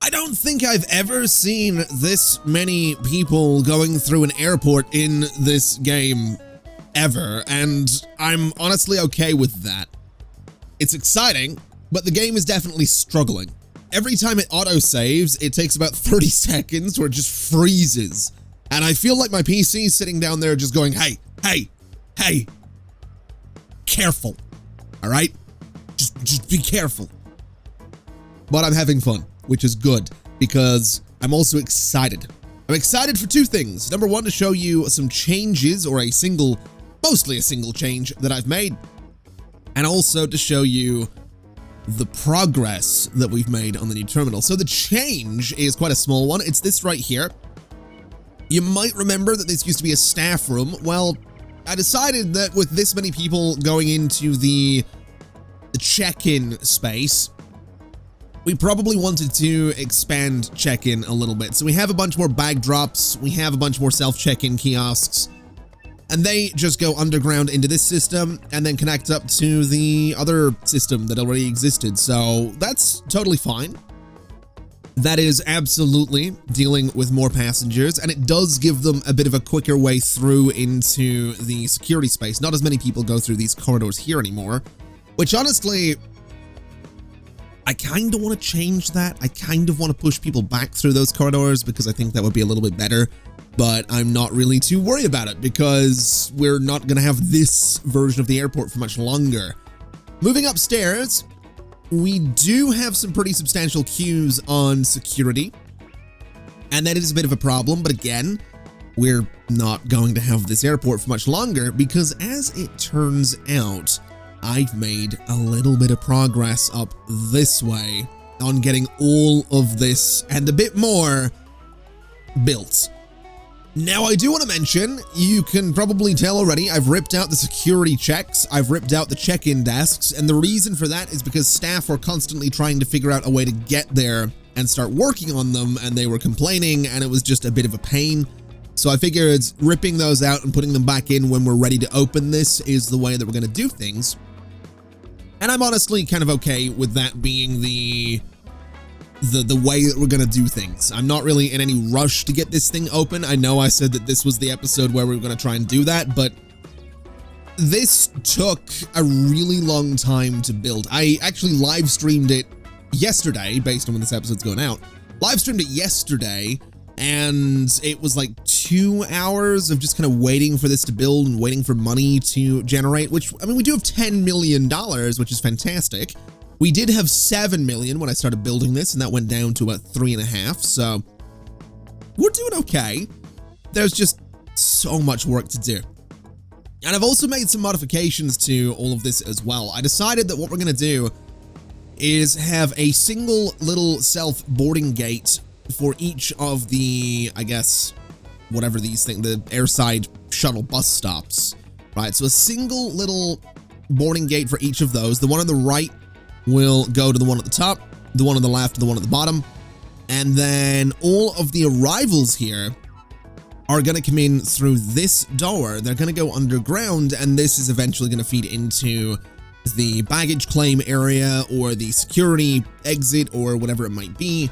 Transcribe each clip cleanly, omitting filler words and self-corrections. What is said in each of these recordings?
I don't think I've ever seen this many people going through an airport in this game ever, and I'm honestly okay with that. It's exciting, but the game is definitely struggling. Every time it auto-saves, it takes about 30 seconds where it just freezes. And I feel like my PC is sitting down there just going, hey, careful, all right? Just be careful. But I'm having fun, which is good, because I'm also excited. I'm excited for two things. Number one, to show you some changes, or mostly a single change that I've made. And also to show you the progress that we've made on the new terminal. So the change is quite a small one. It's this right here. You might remember that this used to be a staff room. Well, I decided that with this many people going into the check-in space, we probably wanted to expand check-in a little bit. So we have a bunch more bag drops, we have a bunch more self-check-in kiosks, and they just go underground into this system and then connect up to the other system that already existed. So that's totally fine. That is absolutely dealing with more passengers, and it does give them a bit of a quicker way through into the security space. Not as many people go through these corridors here anymore, which honestly, I kind of want to change that. I kind of want to push people back through those corridors because I think that would be a little bit better, but I'm not really too worried about it because we're not going to have this version of the airport for much longer. Moving upstairs, we do have some pretty substantial queues on security, and that is a bit of a problem, but again, we're not going to have this airport for much longer because, as it turns out, I've made a little bit of progress up this way on getting all of this and a bit more built. Now, I do want to mention, you can probably tell already, I've ripped out the security checks, I've ripped out the check-in desks, and the reason for that is because staff were constantly trying to figure out a way to get there and start working on them, and they were complaining, and it was just a bit of a pain. So I figured ripping those out and putting them back in when we're ready to open this is the way that we're going to do things. And I'm honestly kind of okay with that being the way that we're going to do things. I'm not really in any rush to get this thing open. I know I said that this was the episode where we were going to try and do that, but this took a really long time to build. I actually live streamed it yesterday, based on when this episode's going out. Live streamed it yesterday, and it was like 2 hours of just kind of waiting for this to build and waiting for money to generate, which, I mean, we do have $10 million, which is fantastic. We did have 7 million when I started building this, and that went down to about 3.5, so we're doing okay. There's just so much work to do. And I've also made some modifications to all of this as well. I decided that what we're going to do is have a single little self-boarding gate for each of the, I guess, whatever these things, the airside shuttle bus stops, right? So a single little boarding gate for each of those. The one on the right will go to the one at the top, the one on the left to the one at the bottom, and then all of the arrivals here are going to come in through this door. They're going to go underground, and this is eventually going to feed into the baggage claim area or the security exit or whatever it might be.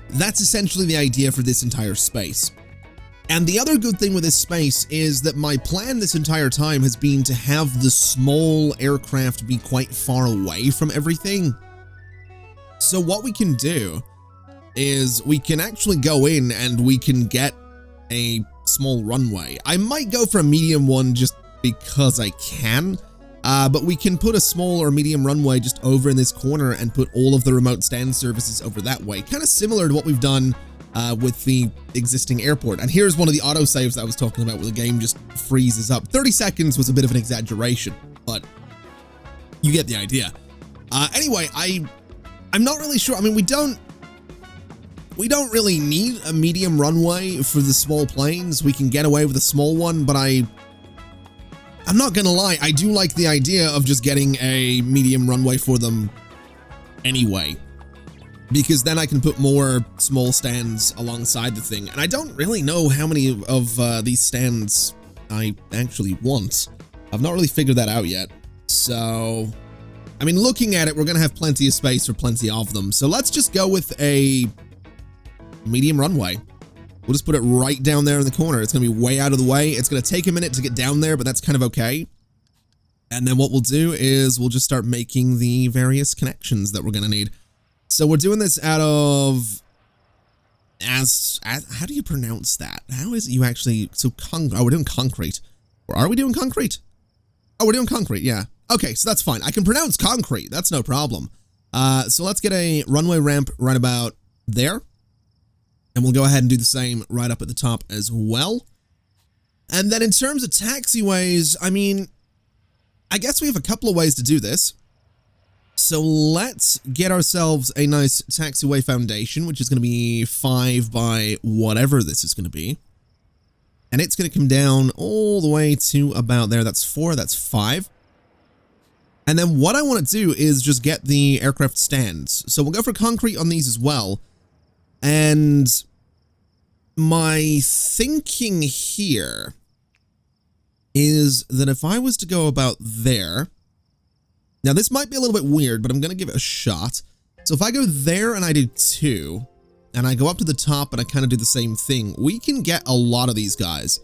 That's essentially the idea for this entire space. And the other good thing with this space is that my plan this entire time has been to have the small aircraft be quite far away from everything. So what we can do is we can actually go in and we can get a small runway. I might go for a medium one just because I can, but we can put a small or medium runway just over in this corner and put all of the remote stand services over that way. Kind of similar to what we've done with the existing airport. And here's one of the autosaves that I was talking about where the game just freezes up. 30 seconds was a bit of an exaggeration, but you get the idea. Anyway, I'm not really sure. I mean, we don't really need a medium runway for the small planes. We can get away with a small one, but I'm not gonna lie, I do like the idea of just getting a medium runway for them anyway, because then I can put more small stands alongside the thing. And I don't really know how many of these stands I actually want. I've not really figured that out yet. So, I mean, looking at it, we're gonna have plenty of space for plenty of them. So let's just go with a medium runway. We'll just put it right down there in the corner. It's going to be way out of the way. It's going to take a minute to get down there, but that's kind of okay. And then what we'll do is we'll just start making the various connections that we're going to need. So we're doing this out of, how do you pronounce that? How is it you actually, we're doing concrete. Or are we doing concrete? Oh, we're doing concrete, yeah. Okay, so that's fine. I can pronounce concrete. That's no problem. So let's get a runway ramp right about there. And we'll go ahead and do the same right up at the top as well. And then in terms of taxiways, I mean, I guess we have a couple of ways to do this. So let's get ourselves a nice taxiway foundation, which is going to be 5 by whatever this is going to be. And it's going to come down all the way to about there. That's 4, that's 5. And then what I want to do is just get the aircraft stands. So we'll go for concrete on these as well. And my thinking here is that if I was to go about there, now this might be a little bit weird, but I'm going to give it a shot. So if I go there and I do 2, and I go up to the top and I kind of do the same thing, we can get a lot of these guys.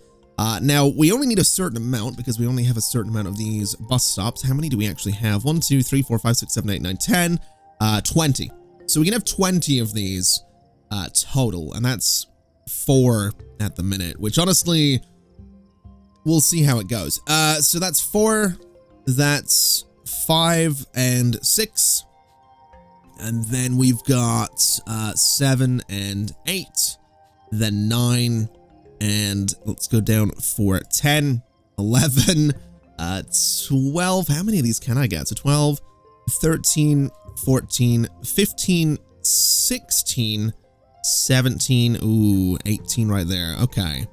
Now, we only need a certain amount because we only have a certain amount of these bus stops. How many do we actually have? 1, 2, 3, 4, 5, 6, 7, 8, 9, 10, 20. So we can have 20 of these total, and that's 4 at the minute, which honestly, we'll see how it goes. So that's 4, that's 5 and 6. And then we've got 7 and 8, then 9, and let's go down for 10, 11, 12. How many of these can I get? So 12, 13, 14, 15, 16, 17, ooh, 18 right there. Okay.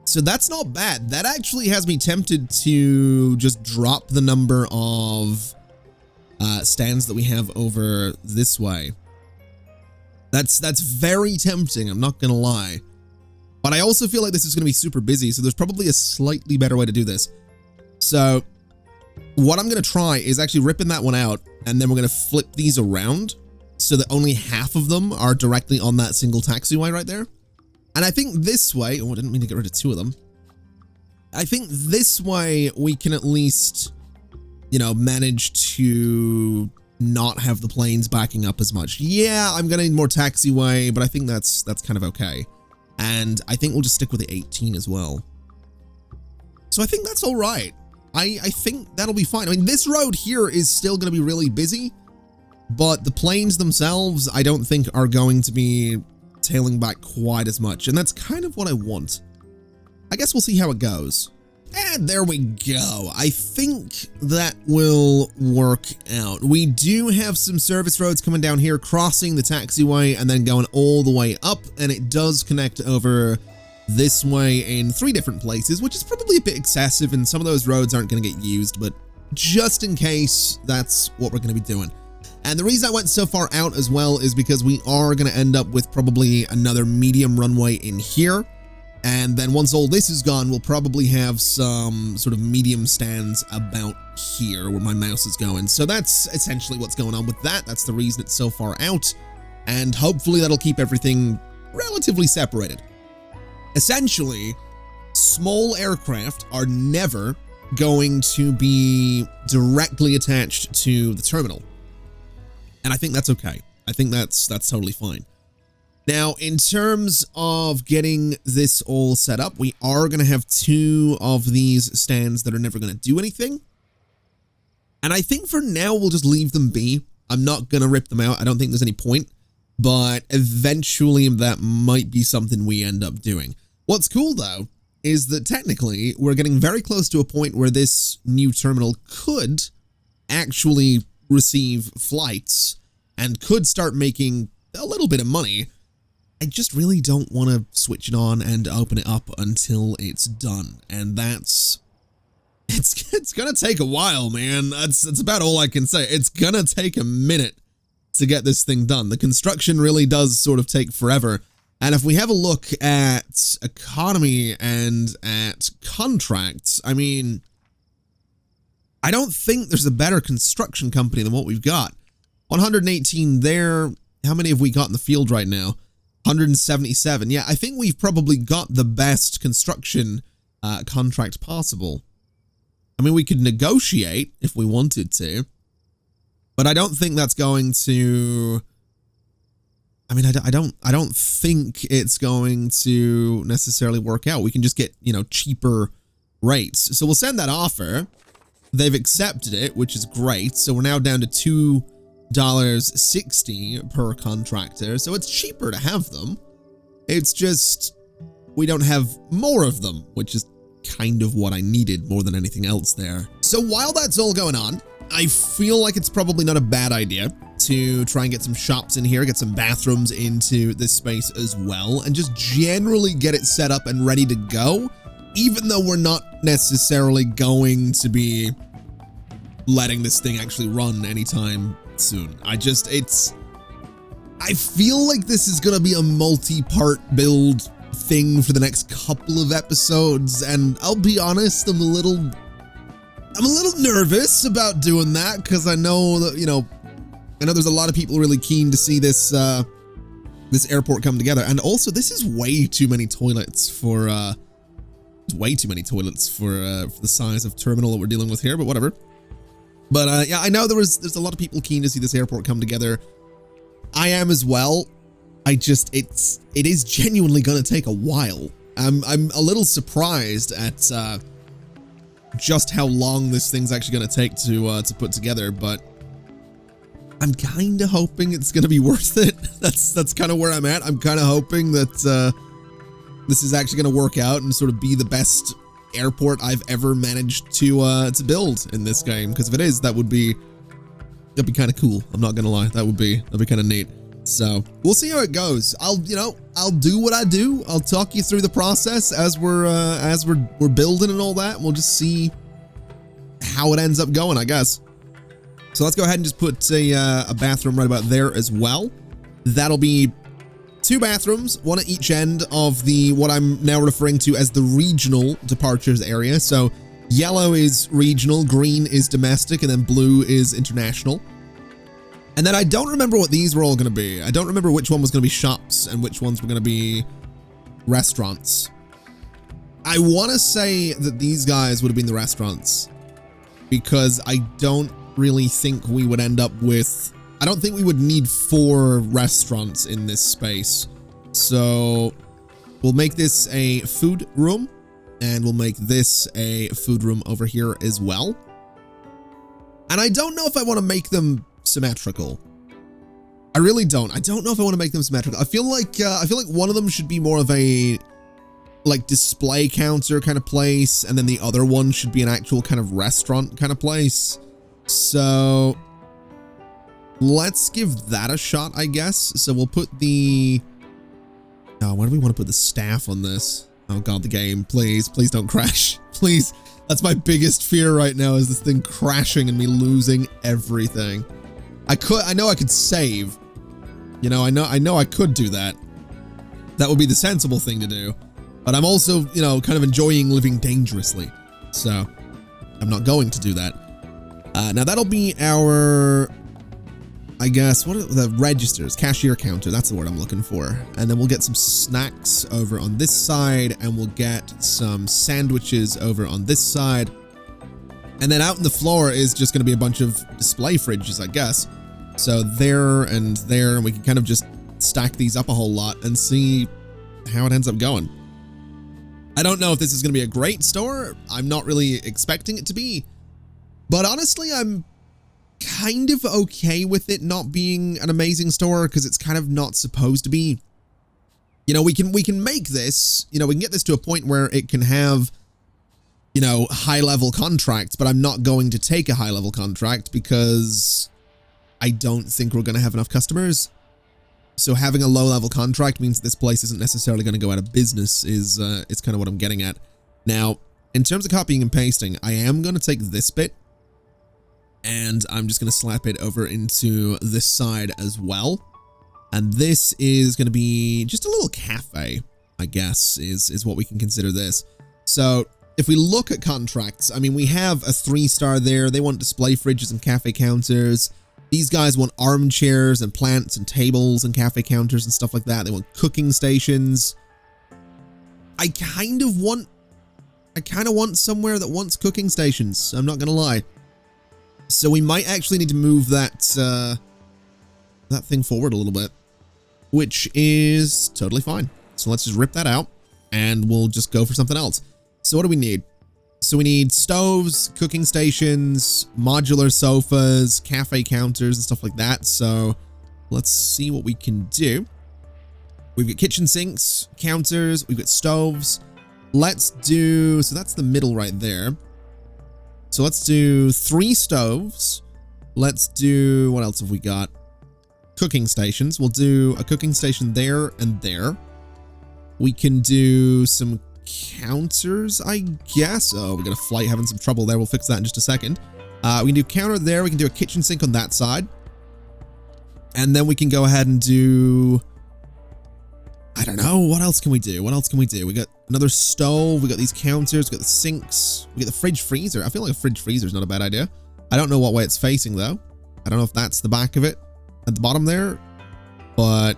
So that's not bad. That actually has me tempted to just drop the number of stands that we have over this way. That's very tempting, I'm not gonna lie. But I also feel like this is gonna be super busy, so there's probably a slightly better way to do this. So what I'm gonna try is actually ripping that one out, and then we're gonna flip these around so that only half of them are directly on that single taxiway right there. And I think this way, oh, I didn't mean to get rid of 2 of them. I think this way we can at least, you know, manage to not have the planes backing up as much. Yeah, I'm gonna need more taxiway, but I think that's kind of okay. And I think we'll just stick with the 18 as well. So I think that's all right. I think that'll be fine. I mean, this road here is still gonna be really busy, but the planes themselves, I don't think are going to be tailing back quite as much. And that's kind of what I want. I guess we'll see how it goes. And there we go. I think that will work out. We do have some service roads coming down here, crossing the taxiway and then going all the way up. And it does connect over this way in 3 different places, which is probably a bit excessive. And some of those roads aren't going to get used, but just in case, that's what we're going to be doing. And the reason I went so far out as well is because we are going to end up with probably another medium runway in here. And then once all this is gone, we'll probably have some sort of medium stands about here where my mouse is going. So that's essentially what's going on with that. That's the reason it's so far out. And hopefully that'll keep everything relatively separated. Essentially, small aircraft are never going to be directly attached to the terminal. And I think that's okay. I think that's totally fine. Now, in terms of getting this all set up, we are going to have 2 of these stands that are never going to do anything. And I think for now, we'll just leave them be. I'm not going to rip them out. I don't think there's any point. But eventually, that might be something we end up doing. What's cool, though, is that technically, we're getting very close to a point where this new terminal could actually receive flights and could start making a little bit of money. I just really don't want to switch it on and open it up until it's done. And that's, it's going to take a while, man. That's about all I can say. It's going to take a minute to get this thing done. The construction really does sort of take forever. And if we have a look at economy and at contracts, I mean, I don't think there's a better construction company than what we've got. 118 there. How many have we got in the field right now? 177. Yeah, I think we've probably got the best construction contract possible. I mean, we could negotiate if we wanted to, but I don't think that's going to... I mean, I don't think it's going to necessarily work out. We can just get, you know, cheaper rates. So we'll send that offer. They've accepted it, which is great. So we're now down to $2.60 per contractor. So it's cheaper to have them. It's just we don't have more of them, which is kind of what I needed more than anything else there. So while that's all going on, I feel like it's probably not a bad idea to try and get some shops in here, get some bathrooms into this space as well, and just generally get it set up and ready to go, even though we're not necessarily going to be letting this thing actually run anytime soon. I feel like this is gonna be a multi-part build thing for the next couple of episodes, and I'll be honest, I'm a little nervous about doing that, because I know that, you know, there's a lot of people really keen to see this this airport come together. And also, this is way too many toilets for the size of terminal that we're dealing with here, but whatever. But yeah, I know there's a lot of people keen to see this airport come together. I am as well. It is genuinely going to take a while. I'm a little surprised at just how long this thing's actually going to take to put together, but I'm kind of hoping it's going to be worth it. That's kind of where I'm at. I'm kind of hoping that this is actually going to work out and sort of be the best airport I've ever managed to build in this game. Because if it is, that'd be kind of cool. I'm not gonna lie, that'd be kind of neat. So we'll see how it goes. I'll do what I do. I'll talk you through the process as we're building and all that. And we'll just see how it ends up going, I guess. So let's go ahead and just put a bathroom right about there as well. That'll be 2 bathrooms, one at each end of what I'm now referring to as the regional departures area. So yellow is regional, green is domestic, and then blue is international. And then I don't remember what these were all going to be. I don't remember which one was going to be shops and which ones were going to be restaurants. I want to say that these guys would have been the restaurants, because I don't really think we would end up with... I don't think we would need 4 restaurants in this space. So we'll make this a food room, and we'll make this a food room over here as well. And I don't know if I want to make them symmetrical. I really don't. I don't know if I want to make them symmetrical. I feel like one of them should be more of a display counter kind of place, and then the other one should be an actual kind of restaurant kind of place. So let's give that a shot, I guess. So we'll put the... Oh, why do we want to put the staff on this? Oh god, the game, please don't crash. Please. That's my biggest fear right now, is this thing crashing and me losing everything. I know I could save. You know, I know I could do that. That would be the sensible thing to do. But I'm also, you know, kind of enjoying living dangerously. So I'm not going to do that. Now that'll be our, I guess, what are the registers? Cashier counter, that's the word I'm looking for. And then we'll get some snacks over on this side, and we'll get some sandwiches over on this side. And then out on the floor is just going to be a bunch of display fridges, I guess. So there and there, and we can kind of just stack these up a whole lot and see how it ends up going. I don't know if this is going to be a great store. I'm not really expecting it to be. But honestly, I'm kind of okay with it not being an amazing store, because it's kind of not supposed to be. You know, we can make this, you know, we can get this to a point where it can have, you know, high-level contracts, but I'm not going to take a high-level contract because I don't think we're going to have enough customers. So having a low-level contract means this place isn't necessarily going to go out of business, is kind of what I'm getting at. Now, in terms of copying and pasting, I am going to take this bit, and I'm just going to slap it over into this side as well. And this is going to be just a little cafe, I guess, is what we can consider this. So if we look at contracts, I mean, we have a 3-star there. They want display fridges and cafe counters. These guys want armchairs and plants and tables and cafe counters and stuff like that. They want cooking stations. I kind of want somewhere that wants cooking stations. I'm not going to lie. So we might actually need to move that thing forward a little bit, which is totally fine. So let's just rip that out and we'll just go for something else. So what do we need? So we need stoves, cooking stations, modular sofas, cafe counters and stuff like that. So let's see what we can do. We've got kitchen sinks, counters, we've got stoves. Let's do, so that's the middle right there. So let's do 3 stoves. Let's do, what else have we got? Cooking stations. We'll do a cooking station there and there. We can do some counters, I guess. Oh, we got a flight having some trouble there. We'll fix that in just a second. We can do counter there. We can do a kitchen sink on that side. And then we can go ahead and do, I don't know, what else can we do? What else can we do? We got another stove. We got these counters. We got the sinks. We got the fridge freezer. I feel like a fridge freezer is not a bad idea. I don't know what way it's facing though. I don't know if that's the back of it at the bottom there, but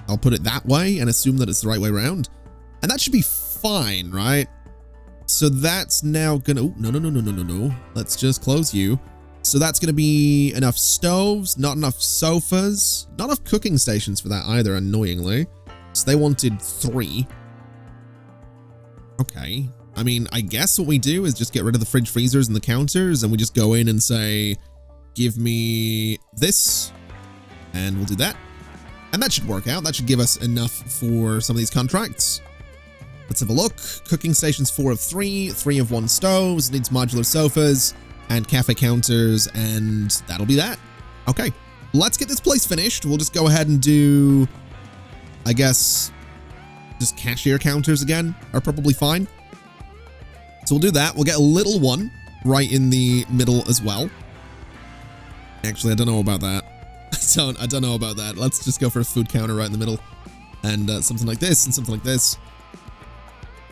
I'll put it that way and assume that it's the right way around. And that should be fine, right? So that's now gonna, oh, no. Let's just close you. So that's gonna be enough stoves, not enough sofas, not enough cooking stations for that either, annoyingly. So they wanted 3. Okay. I mean, I guess what we do is just get rid of the fridge freezers and the counters and we just go in and say, give me this, and we'll do that. And that should work out. That should give us enough for some of these contracts. Let's have a look. Cooking stations 4 of 3, 3 of 1 stoves, needs modular sofas and cafe counters, and that'll be that. Okay, let's get this place finished. We'll just go ahead and do, I guess, just cashier counters again are probably fine. So we'll do that. We'll get a little one right in the middle as well. Actually, I don't know about that. I don't know about that. Let's just go for a food counter right in the middle and something like this and something like this.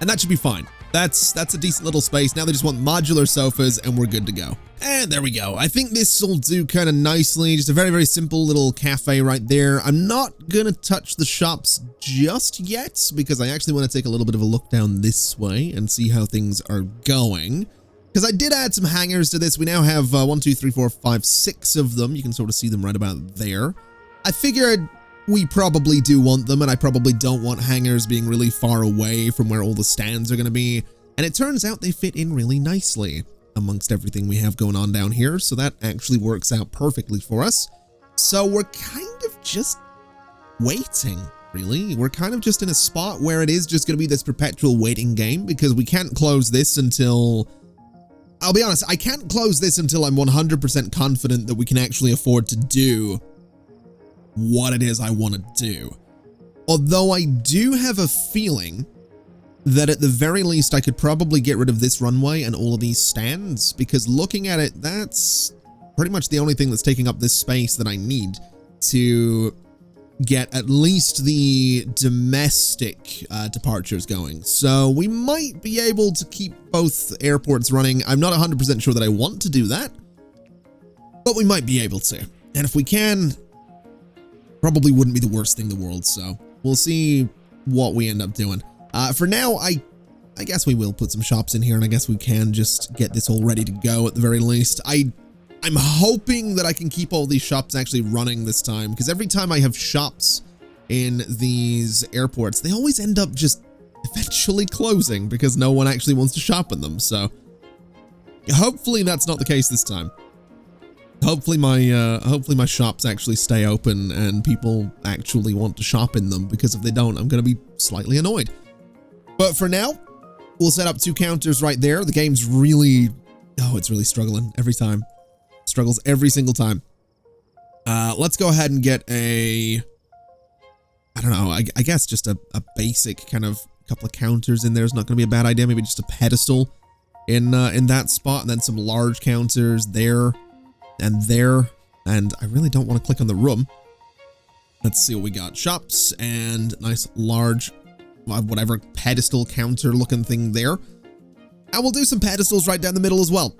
And that should be fine. That's a decent little space. Now they just want modular sofas and we're good to go. And there we go. I think this will do kind of nicely. Just a very, very simple little cafe right there. I'm not going to touch the shops just yet because I actually want to take a little bit of a look down this way and see how things are going. Because I did add some hangers to this. We now have 1, 2, 3, 4, 5, 6 of them. You can sort of see them right about there. I figured we probably do want them, and I probably don't want hangers being really far away from where all the stands are going to be. And it turns out they fit in really nicely amongst everything we have going on down here. So that actually works out perfectly for us. So we're kind of just waiting, really. We're kind of just in a spot where it is just going to be this perpetual waiting game because we can't close this until... I'll be honest, I can't close this until I'm 100% confident that we can actually afford to do what it is I want to do. Although I do have a feeling that at the very least I could probably get rid of this runway and all of these stands, because looking at it, that's pretty much the only thing that's taking up this space that I need to get at least the domestic departures going. So we might be able to keep both airports running. I'm not 100% sure that I want to do that, but we might be able to. And if we can, probably wouldn't be the worst thing in the world. So we'll see what we end up doing. For now, I guess we will put some shops in here, and I guess we can just get this all ready to go at the very least. I'm hoping that I can keep all these shops actually running this time, because every time I have shops in these airports, they always end up just eventually closing because no one actually wants to shop in them. So hopefully that's not the case this time. Hopefully my shops actually stay open and people actually want to shop in them, because if they don't, I'm going to be slightly annoyed. But for now, we'll set up 2 counters right there. The game's really, it's really struggling every time. Struggles every single time. Let's go ahead and get a, I don't know, I guess just a basic kind of couple of counters in there is not going to be a bad idea. Maybe just a pedestal in that spot, and then some large counters there and there. And I really don't want to click on the room. Let's see what we got. Shops and nice large, whatever, pedestal counter looking thing there. And we'll do some pedestals right down the middle as well,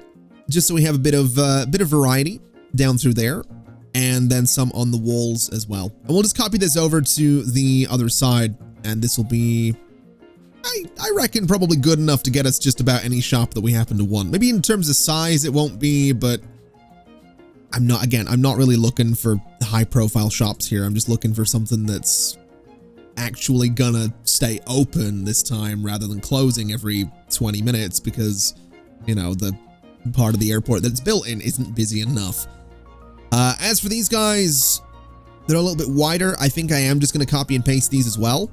just so we have a bit of variety down through there. and then some on the walls as well. And we'll just copy this over to the other side, and this will be, I reckon, probably good enough to get us just about any shop that we happen to want. Maybe in terms of size, it won't be, but I'm not really looking for high profile shops here. I'm just looking for something that's actually gonna stay open this time rather than closing every 20 minutes because, you know, the part of the airport that it's built in isn't busy enough. As for these guys, they're a little bit wider. I think I am just going to copy and paste these as well.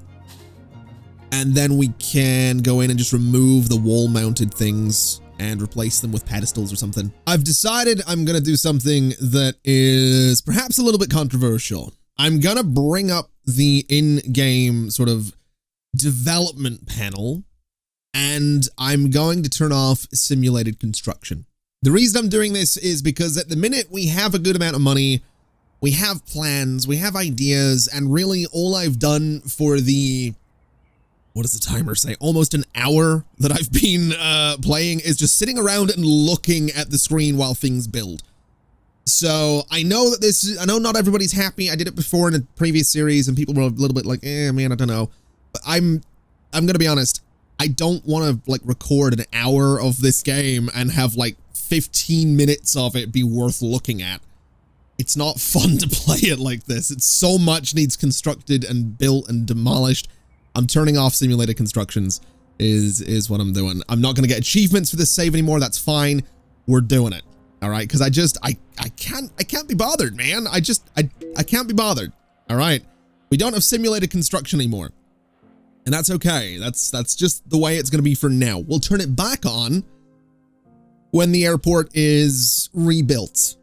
And then we can go in and just remove the wall mounted things and replace them with pedestals or something. I've decided I'm going to do something that is perhaps a little bit controversial. I'm going to bring up the in-game sort of development panel, and I'm going to turn off simulated construction. The reason I'm doing this is because at the minute we have a good amount of money, we have plans, we have ideas, and really all I've done for the, what does the timer say, almost an hour that I've been playing is just sitting around and looking at the screen while things build. So I know that I know not everybody's happy. I did it before in a previous series and people were a little bit like, man, I don't know. But I'm going to be honest. I don't want to like record an hour of this game and have like 15 minutes of it be worth looking at. It's not fun to play it like this. It's so much needs constructed and built and demolished. I'm turning off simulated constructions is what I'm doing. I'm not going to get achievements for this save anymore. That's fine. We're doing it. All right. Cause I can't be bothered, man. I can't be bothered. All right. We don't have simulated construction anymore. And that's okay. That's just the way it's going to be for now. We'll turn it back on when the airport is rebuilt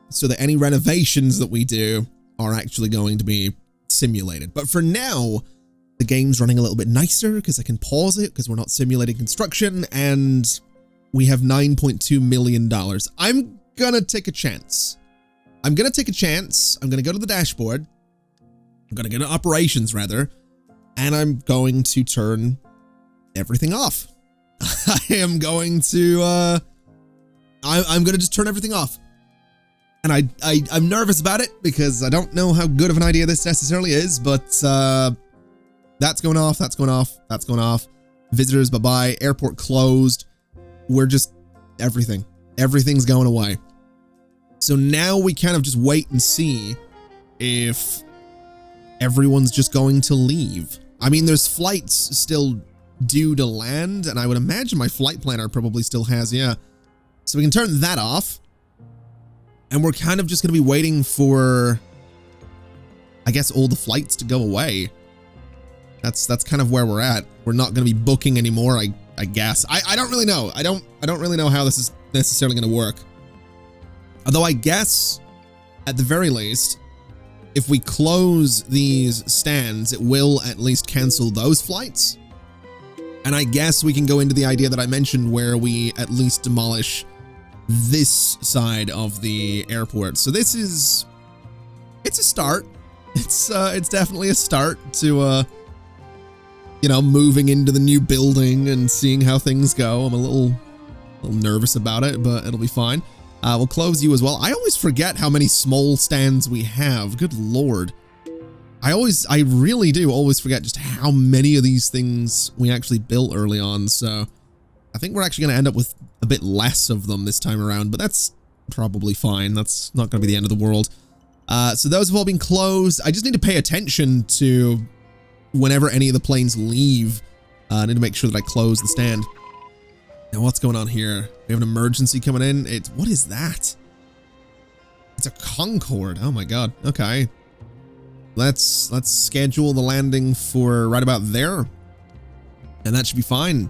so that any renovations that we do are actually going to be simulated. But for now, the game's running a little bit nicer because I can pause it because we're not simulating construction and we have $9.2 million. I'm going to take a chance. I'm going to go to the dashboard. I'm going to go to operations rather, and I'm going to turn everything off. I'm going to just turn everything off. And I'm nervous about it because I don't know how good of an idea this necessarily is, but that's going off, that's going off, that's going off. Visitors, bye-bye. Airport closed. We're just, everything's going away. So now we kind of just wait and see if everyone's just going to leave. I mean, there's flights still due to land, and I would imagine my flight planner probably still has, yeah. So we can turn that off. And we're kind of just going to be waiting for, I guess, all the flights to go away. That's kind of where we're at. We're not going to be booking anymore, I guess. I don't really know. I don't really know how this is necessarily going to work. Although I guess, at the very least, if we close these stands, it will at least cancel those flights. And I guess we can go into the idea that I mentioned where we at least demolish this side of the airport. So this is, it's a start. It's definitely a start to, you know, moving into the new building and seeing how things go. I'm a little nervous about it, but it'll be fine. We'll close you as well. I always forget how many small stands we have. Good Lord. I really do always forget just how many of these things we actually built early on. So I think we're actually going to end up with a bit less of them this time around, but that's probably fine. That's not going to be the end of the world. So those have all been closed. I just need to pay attention to whenever any of the planes leave. I need to make sure that I close the stand. Now what's going on here? We have an emergency coming in. What is that? It's a Concorde. Oh my God. Okay. Let's schedule the landing for right about there. And that should be fine.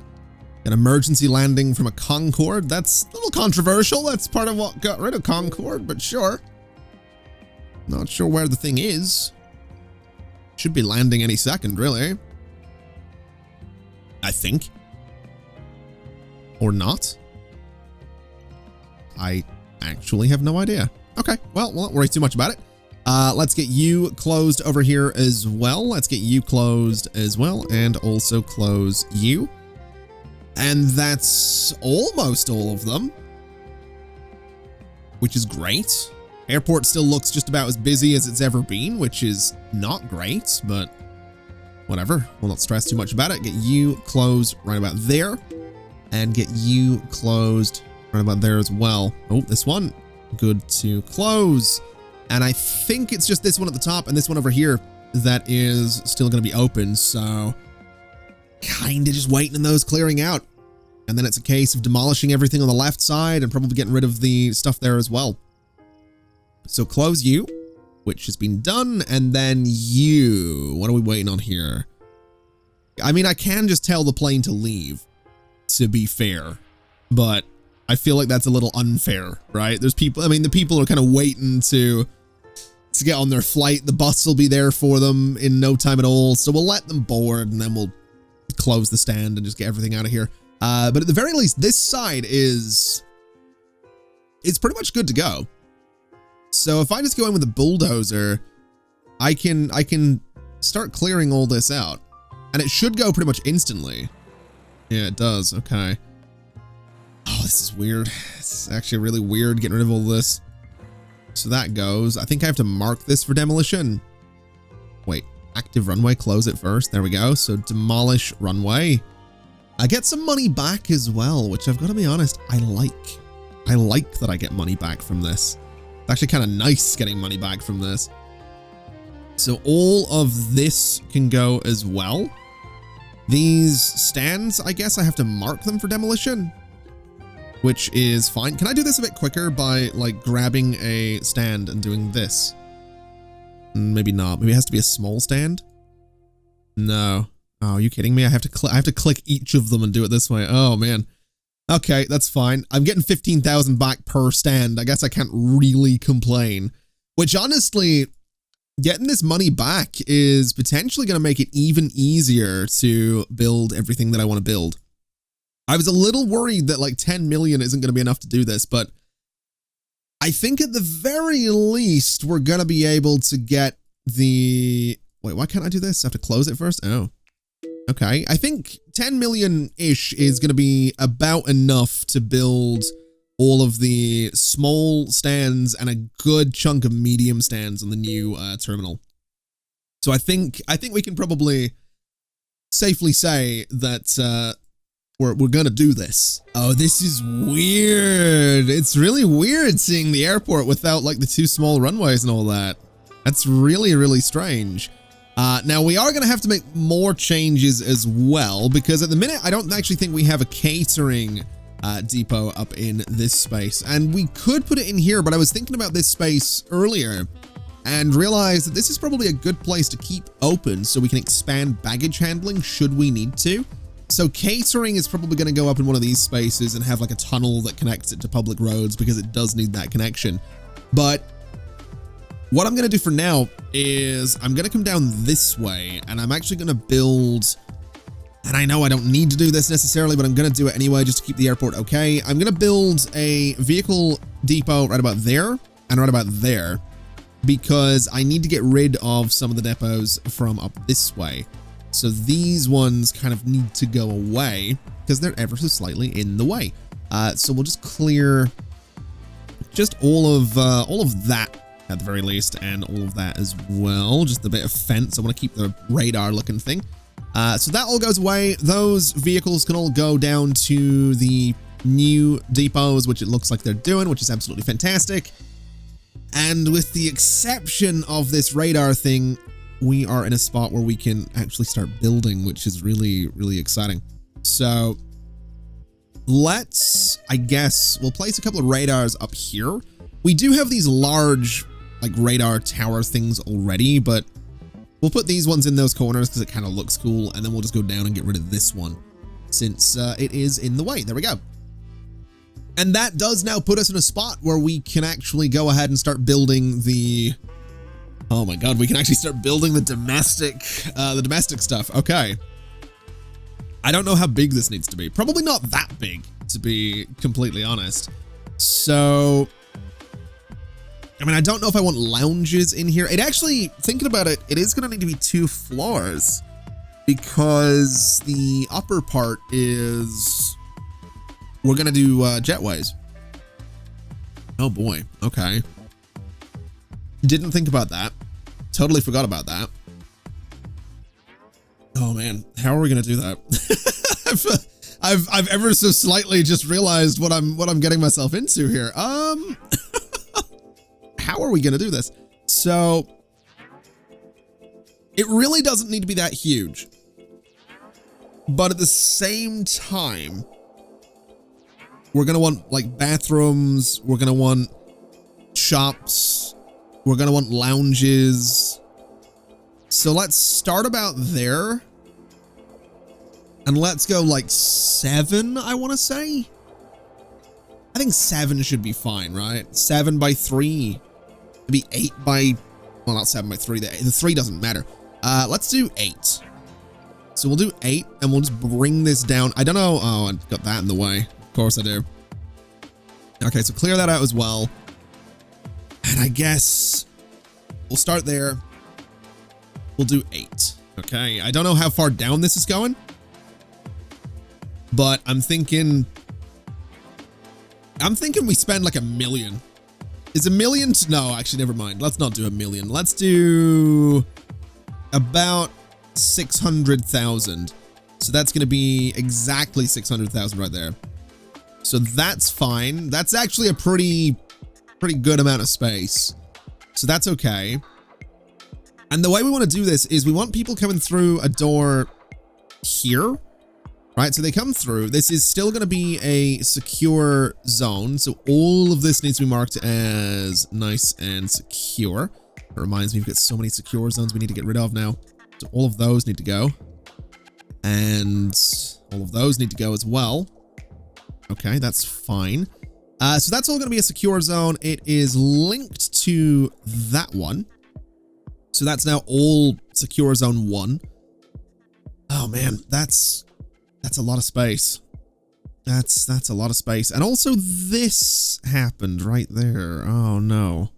An emergency landing from a Concorde. That's a little controversial. That's part of what got rid of Concorde, but sure. Not sure where the thing is. Should be landing any second, really. I think. Or not. I actually have no idea. Okay, well, won't worry too much about it. Let's get you closed over here as well. Let's get you closed as well, and also close you. And that's almost all of them, which is great. Airport still looks just about as busy as it's ever been, which is not great, but whatever. We'll not stress too much about it. Get you closed right about there, and get you closed right about there as well. Oh, this one, good to close. And I think it's just this one at the top and this one over here that is still going to be open. So kind of just waiting on those clearing out. And then it's a case of demolishing everything on the left side and probably getting rid of the stuff there as well. So close you, which has been done. And then you, what are we waiting on here? I mean, I can just tell the plane to leave, to be fair, but I feel like that's a little unfair, right? There's people, I mean, the people are kind of waiting to get on their flight. The bus will be there for them in no time at all. So we'll let them board and then we'll close the stand and just get everything out of here. But at the very least, this side it's pretty much good to go. So if I just go in with a bulldozer, I can start clearing all this out, and it should go pretty much instantly. Yeah, it does. Okay. Oh, this is weird. It's actually really weird getting rid of all this. So that goes. I think I have to mark this for demolition. Wait, active runway, close it first. There we go. So demolish runway. I get some money back as well, which I've got to be honest, I like. I like that I get money back from this. It's actually kind of nice getting money back from this. So all of this can go as well. These stands, I guess I have to mark them for demolition, which is fine. Can I do this a bit quicker by like grabbing a stand and doing this? Maybe not. Maybe it has to be a small stand. No. Oh, are you kidding me? I have to click each of them and do it this way. Oh man. Okay, that's fine. I'm getting 15,000 back per stand. I guess I can't really complain, which honestly, getting this money back is potentially going to make it even easier to build everything that I want to build. I was a little worried that like 10 million isn't going to be enough to do this, but I think at the very least, we're going to be able to get the... Wait, why can't I do this? I have to close it first? Oh, okay. I think 10 million-ish is going to be about enough to build all of the small stands and a good chunk of medium stands on the new terminal. So I think we can probably safely say that we're gonna do this. Oh, this is weird. It's really weird seeing the airport without like the two small runways and all that. That's really, really strange. Now we are gonna have to make more changes as well, because at the minute I don't actually think we have a catering depot up in this space, and we could put it in here, but I was thinking about this space earlier and realized that this is probably a good place to keep open so we can expand baggage handling should we need to. So catering is probably going to go up in one of these spaces and have like a tunnel that connects it to public roads because it does need that connection. But what I'm going to do for now is I'm going to come down this way, and I'm actually going to build, and I know I don't need to do this necessarily, but I'm going to do it anyway just to keep the airport okay. I'm going to build a vehicle depot right about there and right about there, because I need to get rid of some of the depots from up this way. So these ones kind of need to go away because they're ever so slightly in the way. So we'll just clear just all of that at the very least, and all of that as well. Just a bit of fence. I want to keep the radar looking thing. So that all goes away. Those vehicles can all go down to the new depots, which it looks like they're doing, which is absolutely fantastic. And with the exception of this radar thing, we are in a spot where we can actually start building, which is really, really exciting. So let's, I guess, we'll place a couple of radars up here. We do have these large, like, radar tower things already, but we'll put these ones in those corners because it kind of looks cool. And then we'll just go down and get rid of this one since it is in the way. There we go. And that does now put us in a spot where we can actually go ahead and start building the... Oh my God, we can actually start building the domestic stuff. Okay. I don't know how big this needs to be. Probably not that big, to be completely honest. So, I mean, I don't know if I want lounges in here. It actually, thinking about it, it is going to need to be 2 floors because the upper part is, we're going to do jetways. Oh boy. Okay. Didn't think about that. Totally forgot about that. Oh man, how are we gonna do that? I've ever so slightly just realized what I'm getting myself into here. How are we gonna do this? So it really doesn't need to be that huge, but at the same time, we're gonna want like bathrooms. We're gonna want shops. We're gonna want lounges. So let's start about there. And let's go like 7, I want to say. I think 7 should be fine, right? 7 by 3. Maybe 8 by, well, not 7 by 3. The 3 doesn't matter. Let's do 8. So we'll do 8 and we'll just bring this down. I don't know. Oh, I got that in the way. Of course I do. Okay, so clear that out as well. And I guess we'll start there. We'll do 8. Okay, I don't know how far down this is going, but I'm thinking we spend like $1 million. Is $1 million? No, actually, never mind. Let's not do $1 million. Let's do about 600,000. So that's going to be exactly 600,000 right there. So that's fine. That's actually a pretty good amount of space. So that's okay. And the way we want to do this is we want people coming through a door here, right? So they come through. This is still going to be a secure zone. So all of this needs to be marked as nice and secure. It reminds me, we've got so many secure zones we need to get rid of now. So all of those need to go. And all of those need to go as well. Okay, that's fine. So that's all going to be a secure zone. It is linked to that one. So that's now all secure zone 1. Oh man, that's a lot of space. That's a lot of space. And also this happened right there. Oh no.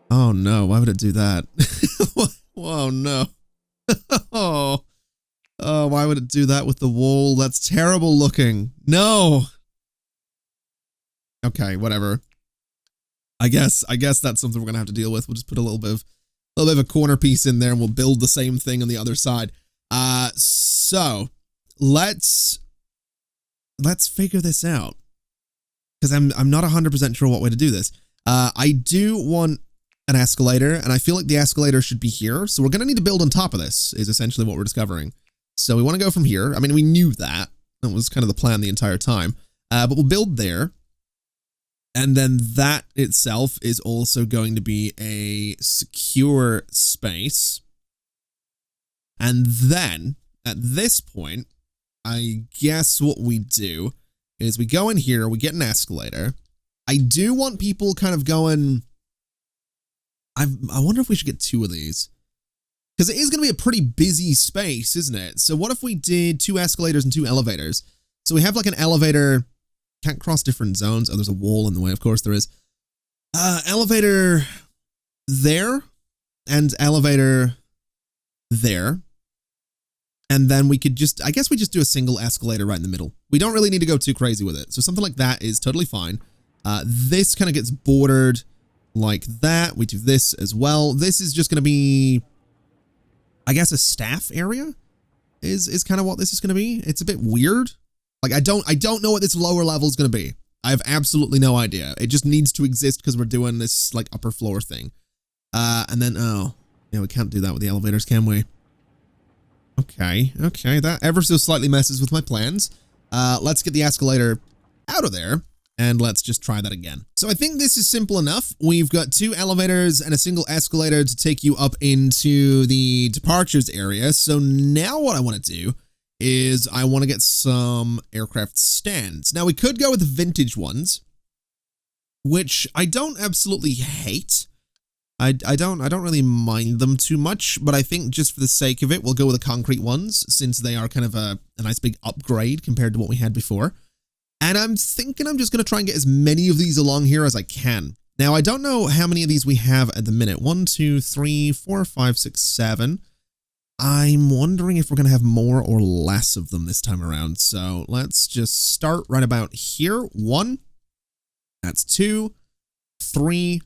Oh no, why would it do that? Oh no. Oh, why would it do that with the wall? That's terrible looking. No. Okay, whatever. I guess that's something we're gonna have to deal with. We'll just put a little bit of a corner piece in there and we'll build the same thing on the other side. So let's figure this out, because I'm not 100% sure what way to do this. I do want an escalator, and I feel like the escalator should be here. So we're going to need to build on top of this, is essentially what we're discovering. So we want to go from here. I mean, we knew that. That was kind of the plan the entire time. But we'll build there. And then that itself is also going to be a secure space. And then at this point, I guess what we do is we go in here, we get an escalator. I do want people kind of going, I wonder if we should get 2 of these, because it is going to be a pretty busy space, isn't it? So what if we did 2 escalators and 2 elevators? So we have like an elevator, can't cross different zones. Oh, there's a wall in the way. Of course there is. Elevator there and elevator there. And then we could just, I guess we just do a single escalator right in the middle. We don't really need to go too crazy with it. So something like that is totally fine. This kind of gets bordered like that. We do this as well. This is just going to be, I guess, a staff area is kind of what this is going to be. It's a bit weird. Like, I don't know what this lower level is going to be. I have absolutely no idea. It just needs to exist because we're doing this like upper floor thing. And then, oh, yeah, we can't do that with the elevators, can we? Okay, that ever so slightly messes with my plans. Let's get the escalator out of there, and let's just try that again. So I think this is simple enough. We've got 2 elevators and a single escalator to take you up into the departures area. So now what I want to do is I want to get some aircraft stands. Now we could go with the vintage ones, which I don't absolutely hate. I don't really mind them too much, but I think just for the sake of it, we'll go with the concrete ones, since they are kind of a nice big upgrade compared to what we had before. And I'm thinking I'm just going to try and get as many of these along here as I can. Now, I don't know how many of these we have at the minute. 1, 2, 3, 4, 5, 6, 7. I'm wondering if we're going to have more or less of them this time around. So let's just start right about here. 1. That's 2, 3,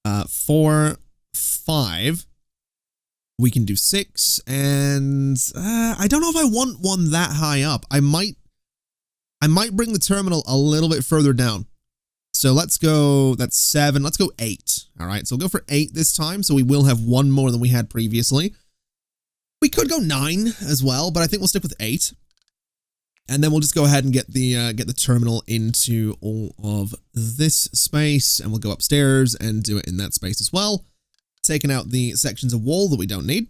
4, 5. We can do 6, and I don't know if I want one that high up. I might bring the terminal a little bit further down. So let's go, that's 7, let's go 8. All right, so we'll go for 8 this time, so we will have one more than we had previously. We could go 9 as well, but I think we'll stick with 8. And then we'll just go ahead and get the terminal into all of this space, and we'll go upstairs and do it in that space as well. Taking out the sections of wall that we don't need.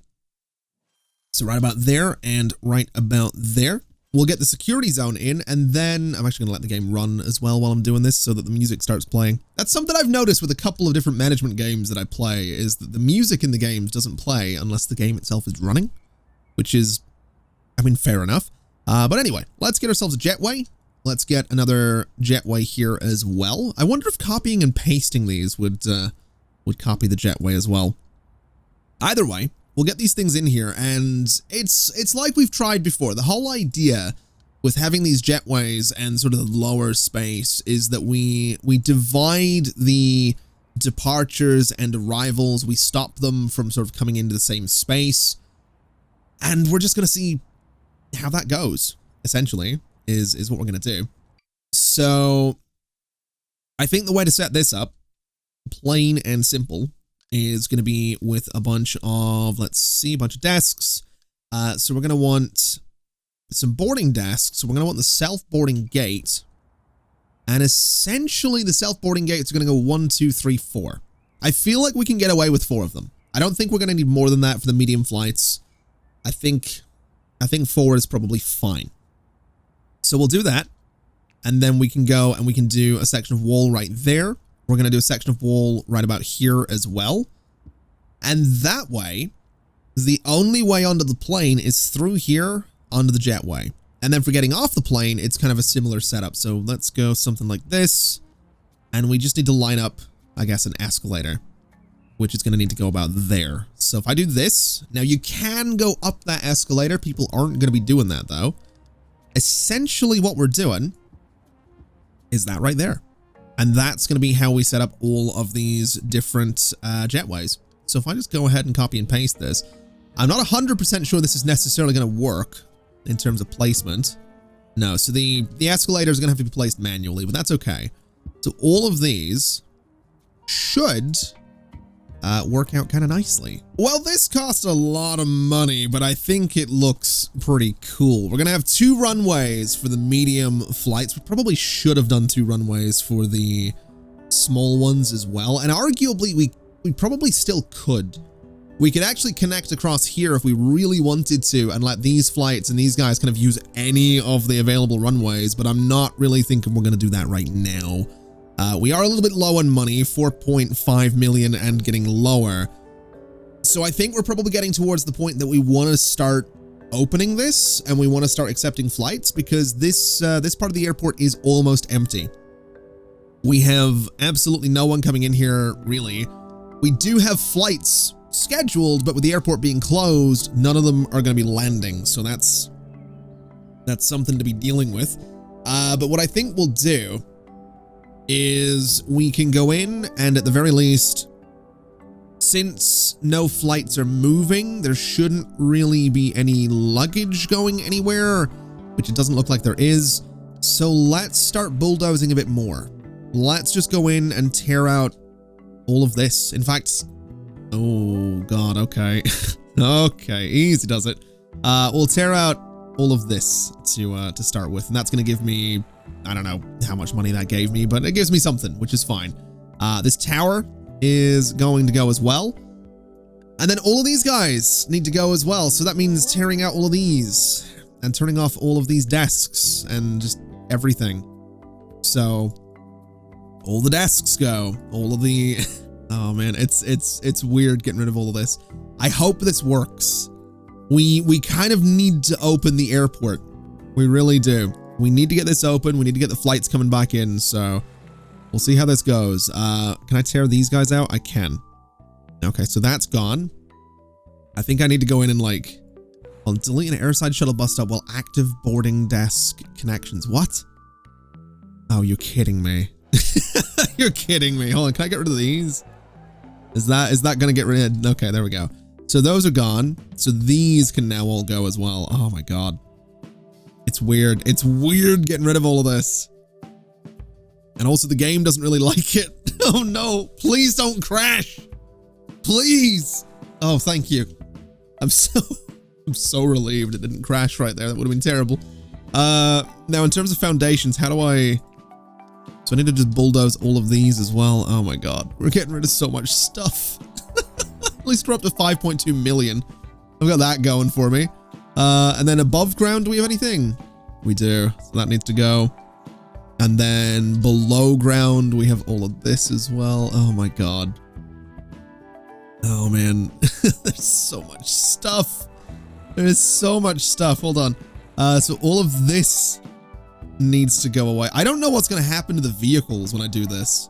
So right about there and right about there. We'll get the security zone in, and then I'm actually going to let the game run as well while I'm doing this so that the music starts playing. That's something I've noticed with a couple of different management games that I play, is that the music in the games doesn't play unless the game itself is running, which is, I mean, fair enough. But anyway, let's get ourselves a jetway. Let's get another jetway here as well. I wonder if copying and pasting these would copy the jetway as well. Either way, we'll get these things in here, and it's like we've tried before. The whole idea with having these jetways and sort of the lower space is that we divide the departures and arrivals. We stop them from sort of coming into the same space, and we're just going to see how that goes, essentially, is what we're going to do. So I think the way to set this up, plain and simple, is going to be with a bunch of, let's see, a bunch of desks. So we're going to want some boarding desks. So we're going to want the self-boarding gate. And essentially the self-boarding gates are going to go 1, 2, 3, 4. I feel like we can get away with 4 of them. I don't think we're going to need more than that for the medium flights. I think 4 is probably fine. So we'll do that. And then we can go and we can do a section of wall right there. We're going to do a section of wall right about here as well. And that way, the only way onto the plane is through here onto the jetway. And then for getting off the plane, it's kind of a similar setup. So let's go something like this. And we just need to line up, I guess, an escalator, which is going to need to go about there. So if I do this, now you can go up that escalator. People aren't going to be doing that though. Essentially what we're doing is that right there. And that's going to be how we set up all of these different jetways. So if I just go ahead and copy and paste this, I'm not 100% sure this is necessarily going to work in terms of placement. No, so the escalator is going to have to be placed manually, but that's okay. So all of these should work out kind of nicely. Well, this costs a lot of money, but I think it looks pretty cool. We're going to have 2 runways for the medium flights. We probably should have done 2 runways for the small ones as well. And arguably, we probably still could. We could actually connect across here if we really wanted to and let these flights and these guys kind of use any of the available runways, but I'm not really thinking we're going to do that right now. We are a little bit low on money, 4.5 million and getting lower. So I think we're probably getting towards the point that we want to start opening this and we want to start accepting flights, because this part of the airport is almost empty. We have absolutely no one coming in here, really. We do have flights scheduled, but with the airport being closed, none of them are going to be landing. So that's something to be dealing with. But what I think we'll do is we can go in and at the very least, since no flights are moving, there shouldn't really be any luggage going anywhere, which it doesn't look like there is. So let's start bulldozing a bit more. Let's just go in and tear out all of this. In fact, oh God, okay. Okay, easy does it. We'll tear out all of this to start with, and that's going to give me, I don't know how much money that gave me, but it gives me something, which is fine. This tower is going to go as well. And then all of these guys need to go as well. So that means tearing out all of these and turning off all of these desks and just everything. So all the desks go, all of the, oh man, it's weird getting rid of all of this. I hope this works. We kind of need to open the airport. We really do. We need to get this open. We need to get the flights coming back in. So we'll see how this goes. Can I tear these guys out? I can. Okay, so that's gone. I think I need to go in and like, I'll delete an airside shuttle bus stop while active boarding desk connections. What? Oh, you're kidding me. You're kidding me. Hold on, can I get rid of these? Is that gonna get rid? Okay, there we go. So those are gone. So these can now all go as well. Oh my god. It's weird. It's weird getting rid of all of this. And also the game doesn't really like it. Oh no, please don't crash. Please. Oh, thank you. I'm so relieved it didn't crash right there. That would have been terrible. Now in terms of foundations, how do I... So I need to just bulldoze all of these as well. Oh my god. We're getting rid of so much stuff. At least we're up to 5.2 million. I've got that going for me. And then above ground, do we have anything? We do. So that needs to go. And then below ground, we have all of this as well. Oh my god. Oh man. There's so much stuff. There is so much stuff. Hold on. So all of this needs to go away. I don't know what's going to happen to the vehicles when I do this.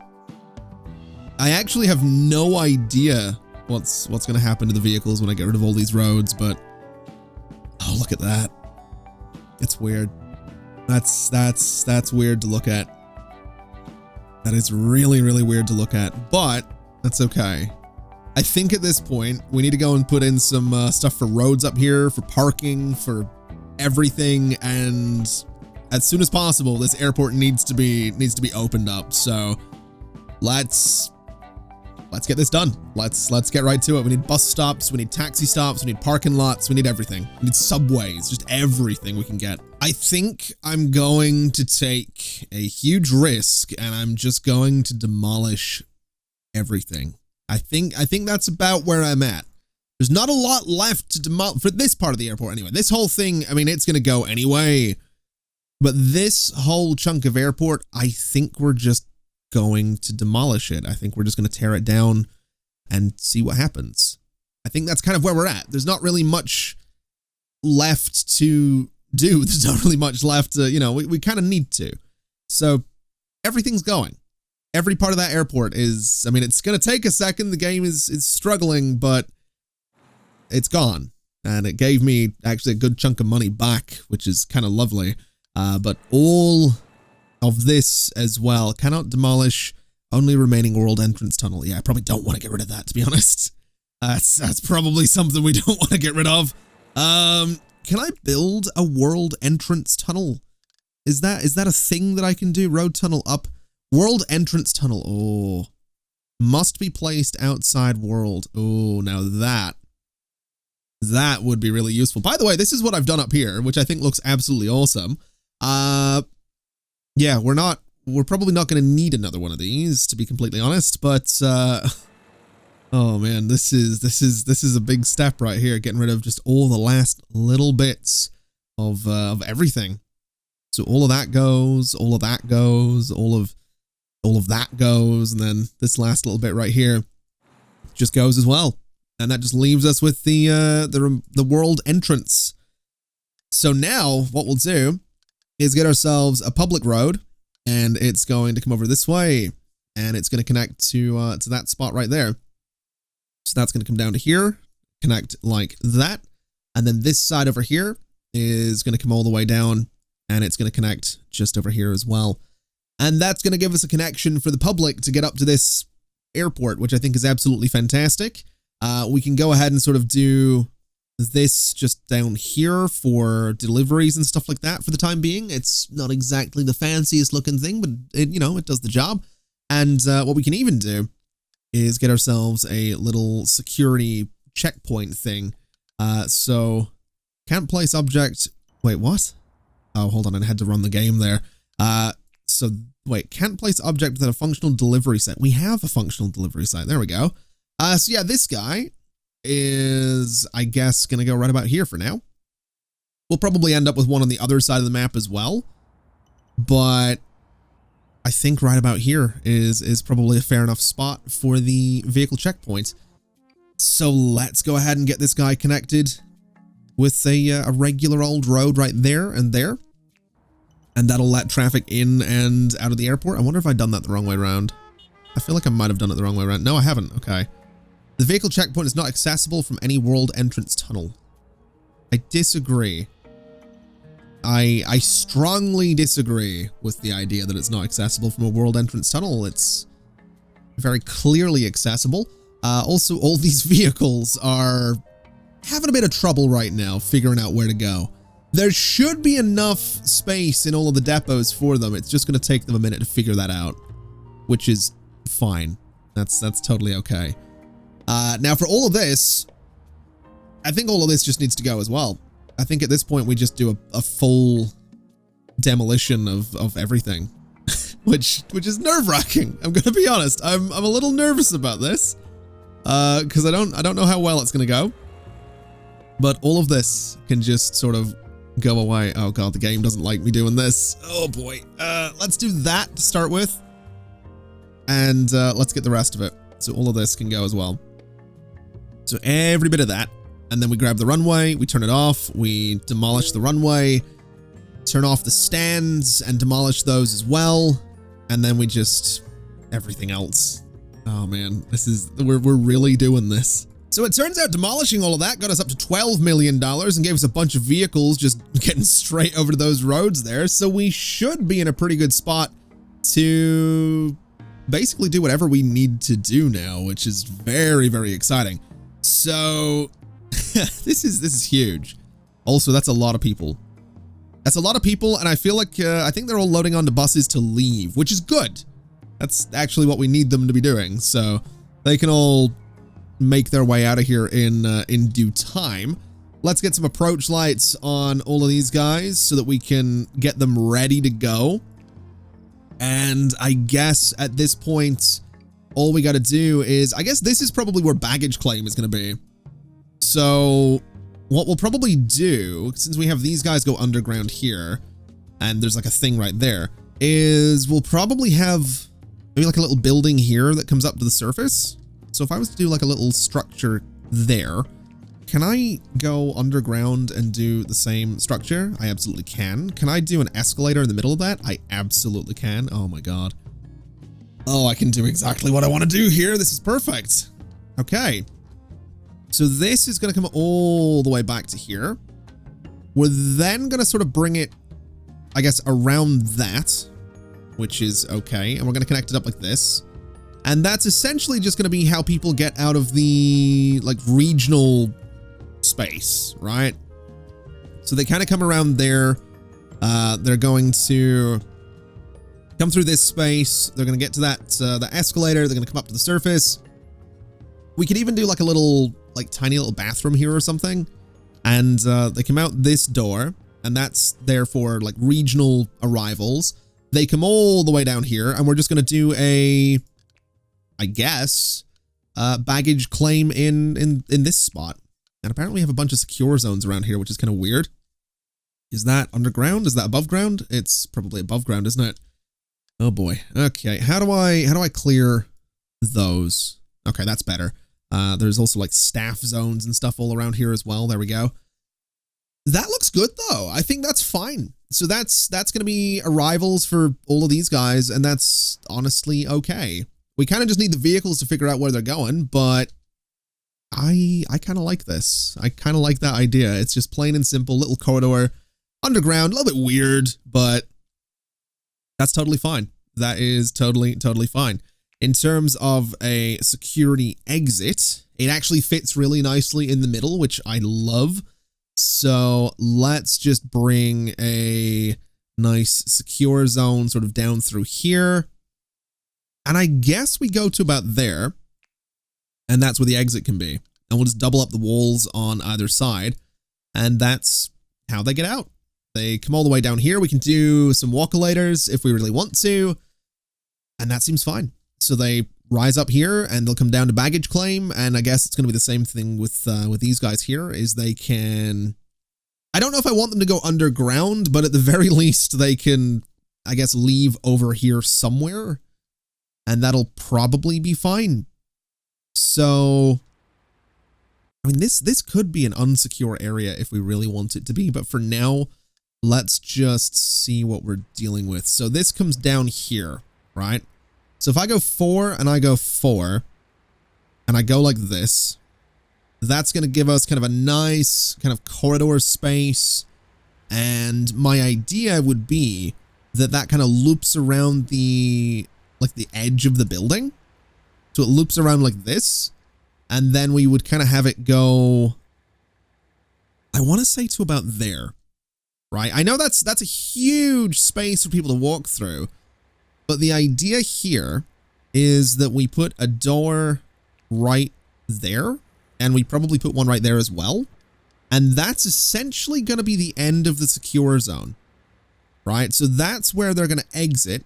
I actually have no idea what's going to happen to the vehicles when I get rid of all these roads, but oh, look at that. It's weird. That's weird to look at. That is really, really weird to look at, but that's okay. I think at this point, we need to go and put in some stuff for roads up here, for parking, for everything, and as soon as possible, this airport needs to be opened up. So let's get this done. Let's get right to it. We need bus stops, we need taxi stops, we need parking lots, we need everything. We need subways, just everything we can get. I think I'm going to take a huge risk and I'm just going to demolish everything. I think that's about where I'm at. There's not a lot left to demolish for this part of the airport anyway. This whole thing, I mean, it's going to go anyway. But this whole chunk of airport, I think we're just going to demolish it. I think we're just going to tear it down and see what happens. I think that's kind of where we're at. There's not really much left to do. There's not really much left to, you know, we kind of need to. So everything's going. Every part of that airport is, I mean, it's going to take a second. The game is struggling, but it's gone. And it gave me actually a good chunk of money back, which is kind of lovely. But all of this as well. Cannot demolish. Only remaining world entrance tunnel. Yeah, I probably don't want to get rid of that, to be honest. That's probably something we don't want to get rid of. Can I build a world entrance tunnel? Is that a thing that I can do? Road tunnel up. World entrance tunnel. Oh. Must be placed outside world. Oh, now that would be really useful. By the way, this is what I've done up here, which I think looks absolutely awesome. Yeah, we're probably not going to need another one of these, to be completely honest, but, oh man, this is a big step right here, getting rid of just all the last little bits of everything. So all of that goes, all of that goes, all of that goes, and then this last little bit right here just goes as well. And that just leaves us with the world entrance. So now what we'll do is get ourselves a public road, and it's going to come over this way, and it's going to connect to that spot right there. So that's going to come down to here, connect like that, and then this side over here is going to come all the way down, and it's going to connect just over here as well. And that's going to give us a connection for the public to get up to this airport, which I think is absolutely fantastic. We can go ahead and sort of do this just down here for deliveries and stuff like that for the time being. It's not exactly the fanciest looking thing, but it does the job. And what we can even do is get ourselves a little security checkpoint thing. So can't place object. Wait, what? Oh, hold on. I had to run the game there. So wait, can't place object within a functional delivery site. We have a functional delivery site. There we go. So yeah, this guy is, I guess, going to go right about here for now. We'll probably end up with one on the other side of the map as well. But I think right about here is probably a fair enough spot for the vehicle checkpoint. So let's go ahead and get this guy connected with a regular old road right there and there. And that'll let traffic in and out of the airport. I wonder if I've done that the wrong way around. I feel like I might have done it the wrong way around. No, I haven't. Okay. The vehicle checkpoint is not accessible from any world entrance tunnel. I disagree. I strongly disagree with the idea that it's not accessible from a world entrance tunnel. It's very clearly accessible. Also, all these vehicles are having a bit of trouble right now figuring out where to go. There should be enough space in all of the depots for them. It's just going to take them a minute to figure that out, which is fine. That's totally okay. Now for all of this, I think all of this just needs to go as well. I think at this point we just do a full demolition of everything, which is nerve-wracking. I'm going to be honest. I'm a little nervous about this, because I don't know how well it's going to go. But all of this can just sort of go away. Oh god, the game doesn't like me doing this. Oh boy. Let's do that to start with. And let's get the rest of it. So all of this can go as well. So every bit of that. And then we grab the runway, we turn it off, we demolish the runway, turn off the stands and demolish those as well. And then we just, everything else. Oh man, we're really doing this. So it turns out demolishing all of that got us up to $12 million and gave us a bunch of vehicles just getting straight over to those roads there. So we should be in a pretty good spot to basically do whatever we need to do now, which is very, very exciting. So this is huge. Also, that's a lot of people. That's a lot of people, and I feel like I think they're all loading onto buses to leave, which is good. That's actually what we need them to be doing. So they can all make their way out of here in due time. Let's get some approach lights on all of these guys so that we can get them ready to go. And I guess at this point, all we got to do is, I guess this is probably where baggage claim is going to be. So what we'll probably do, since we have these guys go underground here, and there's like a thing right there, is we'll probably have maybe like a little building here that comes up to the surface. So if I was to do like a little structure there, can I go underground and do the same structure? I absolutely can. Can I do an escalator in the middle of that? I absolutely can. Oh my god. Oh, I can do exactly what I want to do here. This is perfect. Okay. So this is going to come all the way back to here. We're then going to sort of bring it, I guess, around that, which is okay. And we're going to connect it up like this. And that's essentially just going to be how people get out of the like regional space, right? So they kind of come around there. They're going to come through this space. They're going to get to that escalator. They're going to come up to the surface. We could even do like a little, like tiny little bathroom here or something. And they come out this door, and that's there for like regional arrivals. They come all the way down here, and we're just going to do a, I guess, baggage claim in this spot. And apparently we have a bunch of secure zones around here, which is kind of weird. Is that underground? Is that above ground? It's probably above ground, isn't it? Oh boy. Okay, how do I clear those? Okay, that's better. There's also like staff zones and stuff all around here as well. There we go. That looks good though. I think that's fine. So that's going to be arrivals for all of these guys, and that's honestly okay. We kind of just need the vehicles to figure out where they're going, but I kind of like this. I kind of like that idea. It's just plain and simple, little corridor, underground, a little bit weird, but that's totally fine. That is totally fine. In terms of a security exit, it actually fits really nicely in the middle, which I love. So let's just bring a nice secure zone sort of down through here. And I guess we go to about there. And that's where the exit can be. And we'll just double up the walls on either side. And that's how they get out. They come all the way down here. We can do some walk-alators if we really want to. And that seems fine. So they rise up here and they'll come down to baggage claim. And I guess it's going to be the same thing with these guys here, is they can, I don't know if I want them to go underground, but at the very least they can, I guess, leave over here somewhere. And that'll probably be fine. So, I mean, this could be an unsecure area if we really want it to be, but for now, let's just see what we're dealing with. So this comes down here, right? So if I go 4 and I go 4 and I go like this, that's going to give us kind of a nice kind of corridor space. And my idea would be that that kind of loops around the, like the edge of the building. So it loops around like this. And then we would kind of have it go, I want to say to about there, right? I know that's a huge space for people to walk through, but the idea here is that we put a door right there, and we probably put one right there as well. And that's essentially going to be the end of the secure zone, right? So that's where they're going to exit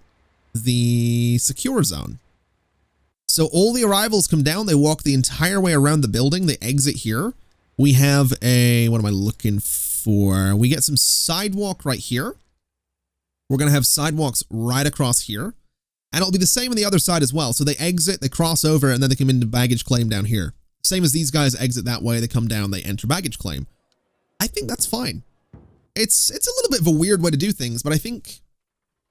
the secure zone. So all the arrivals come down, they walk the entire way around the building, they exit here. We have a, what am I looking for? We get some sidewalk right here. We're going to have sidewalks right across here. And it'll be the same on the other side as well. So they exit, they cross over, and then they come into baggage claim down here. Same as these guys exit that way, they come down, they enter baggage claim. I think that's fine. It's a little bit of a weird way to do things, but I think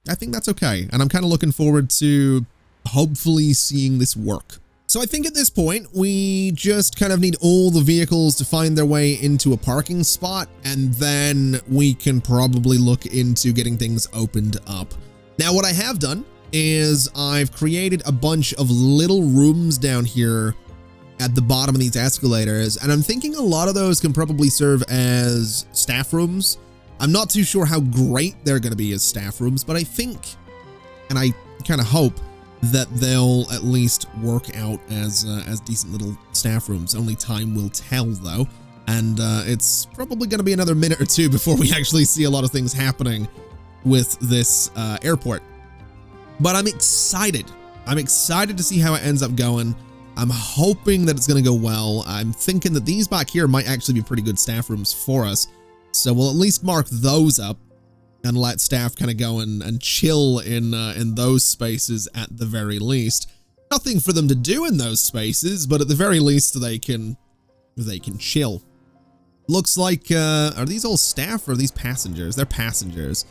that's okay. And I'm kind of looking forward to hopefully seeing this work. So I think at this point, we just kind of need all the vehicles to find their way into a parking spot, and then we can probably look into getting things opened up. Now, what I have done is I've created a bunch of little rooms down here at the bottom of these escalators, and I'm thinking a lot of those can probably serve as staff rooms. I'm not too sure how great they're going to be as staff rooms, but I think, and I kind of hope, that they'll at least work out as decent little staff rooms. Only time will tell, though, and it's probably going to be another minute or two before we actually see a lot of things happening with this airport. But I'm excited. I'm excited to see how it ends up going. I'm hoping that it's going to go well. I'm thinking that these back here might actually be pretty good staff rooms for us. So we'll at least mark those up and let staff kind of go and chill in those spaces at the very least. Nothing for them to do in those spaces, but at the very least they can chill. Looks like, are these all staff or are these passengers? They're passengers.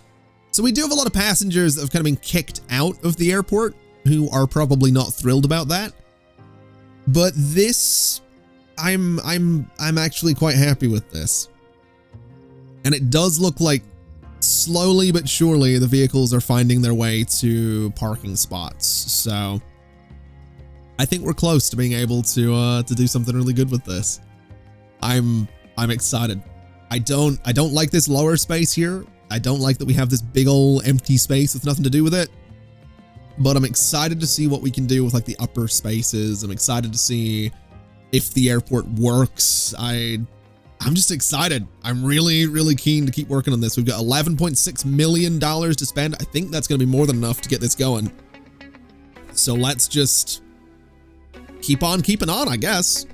So we do have a lot of passengers that have kind of been kicked out of the airport who are probably not thrilled about that. But this, I'm actually quite happy with this. And it does look like slowly but surely the vehicles are finding their way to parking spots. So I think we're close to being able to do something really good with this. I'm excited. I don't like this lower space here. I don't like that we have this big old empty space with nothing to do with it. But I'm excited to see what we can do with like the upper spaces. I'm excited to see if the airport works. I'm just excited. I'm really, really keen to keep working on this. We've got $11.6 million to spend. I think that's going to be more than enough to get this going. So let's just keep on keeping on, I guess.